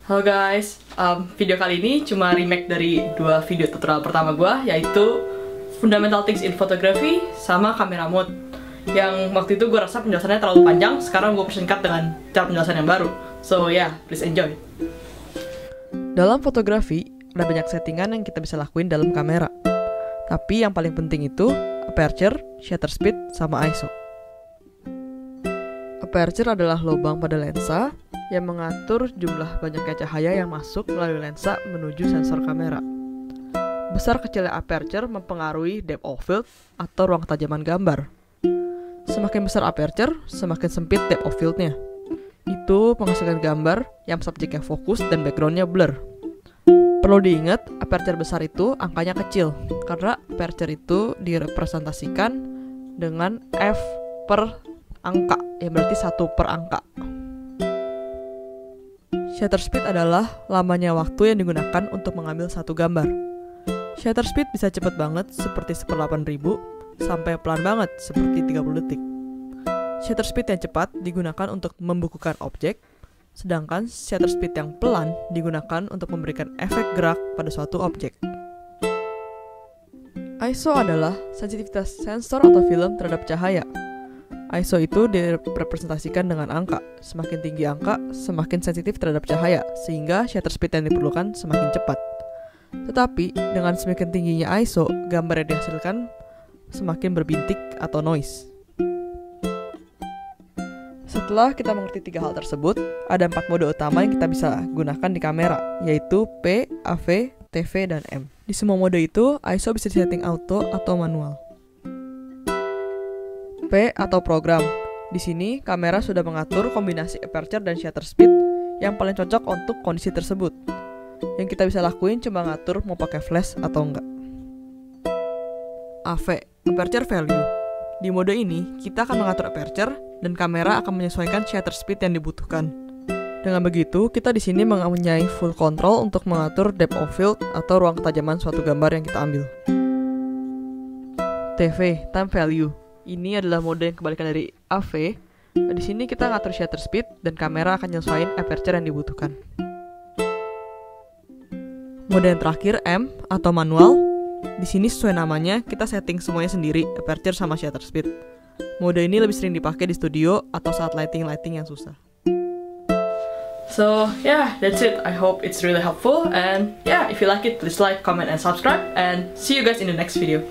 Halo guys, video kali ini cuma remake dari dua video tutorial pertama gue, yaitu Fundamental Things in Photography sama Camera Mode. Yang waktu itu gue rasa penjelasannya terlalu panjang, sekarang gue persingkat dengan cara penjelasan yang baru. So yeah, please enjoy. Dalam fotografi, ada banyak settingan yang kita bisa lakuin dalam kamera. Tapi yang paling penting itu aperture, shutter speed, sama ISO. Aperture adalah lubang pada lensa yang mengatur jumlah banyaknya cahaya yang masuk melalui lensa menuju sensor kamera. Besar kecilnya aperture mempengaruhi depth of field atau ruang ketajaman gambar. Semakin besar aperture, semakin sempit depth of field-nya. Itu menghasilkan gambar yang subjeknya fokus dan background-nya blur. Perlu diingat, aperture besar itu angkanya kecil, karena aperture itu direpresentasikan dengan f per angka, yang berarti 1 per angka. Shutter speed adalah lamanya waktu yang digunakan untuk mengambil satu gambar. Shutter speed bisa cepat banget seperti 1/8000 sampai pelan banget seperti 30 detik. Shutter speed yang cepat digunakan untuk membukukan objek, sedangkan shutter speed yang pelan digunakan untuk memberikan efek gerak pada suatu objek. ISO adalah sensitivitas sensor atau film terhadap cahaya. ISO itu direpresentasikan dengan angka. Semakin tinggi angka, semakin sensitif terhadap cahaya, sehingga shutter speed yang diperlukan semakin cepat. Tetapi, dengan semakin tingginya ISO, gambar yang dihasilkan semakin berbintik atau noise. Setelah kita mengerti 3 hal tersebut, ada 4 mode utama yang kita bisa gunakan di kamera, yaitu P, AV, TV, dan M. Di semua mode itu, ISO bisa disetting auto atau manual. P atau program. Di sini, kamera sudah mengatur kombinasi aperture dan shutter speed yang paling cocok untuk kondisi tersebut. Yang kita bisa lakuin cuma ngatur mau pakai flash atau enggak. AV, aperture value. Di mode ini, kita akan mengatur aperture dan kamera akan menyesuaikan shutter speed yang dibutuhkan. Dengan begitu, kita di sini mempunyai full control untuk mengatur depth of field atau ruang ketajaman suatu gambar yang kita ambil. TV, time value. Ini adalah mode yang kebalikan dari AV. Di sini kita ngatur shutter speed dan kamera akan nyesuaiin aperture yang dibutuhkan. Mode yang terakhir M atau manual. Di sini sesuai namanya, kita setting semuanya sendiri, aperture sama shutter speed. Mode ini lebih sering dipakai di studio atau saat lighting yang susah. So yeah, that's it. I hope it's really helpful, and yeah, if you like it, please like, comment, and subscribe, and see you guys in the next video.